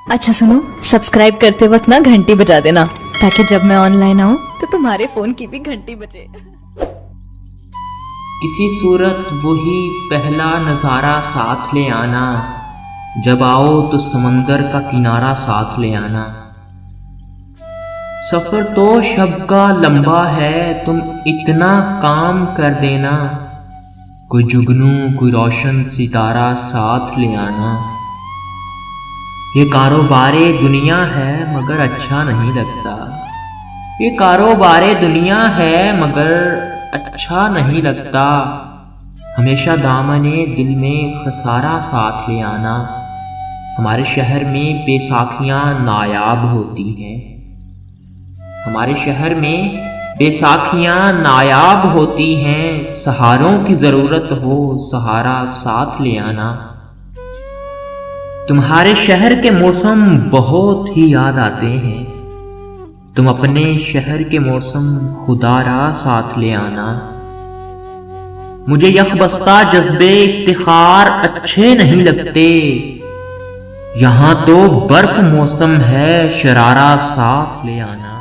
अच्छा सुनो, सब्सक्राइब करते वक्त ना घंटी बजा देना, ताकि जब मैं ऑनलाइन आऊँ तो तुम्हारे फोन की भी घंटी बजे। किसी सूरत वही पहला नज़ारा साथ ले आना, जब आओ तो समंदर का किनारा साथ ले आना। सफ़र तो शब का लंबा है, तुम इतना काम कर देना, कोई जुगनू कोई रोशन सितारा साथ ले आना। ये कारोबारे दुनिया है मगर अच्छा नहीं लगता, ये कारोबारे दुनिया है मगर अच्छा नहीं लगता। हमेशा दामने दिल में खसारा साथ ले आना। हमारे शहर में बैसाखियाँ नायाब होती हैं, हमारे शहर में बैसाखियाँ नायाब होती हैं। सहारों की ज़रूरत हो सहारा साथ ले आना। तुम्हारे शहर के मौसम बहुत ही याद आते हैं, तुम अपने शहर के मौसम खुदारा साथ ले आना। मुझे यखबस्ता जज्बे इफ्तिखार अच्छे नहीं लगते, यहाँ तो बर्फ मौसम है शरारा साथ ले आना।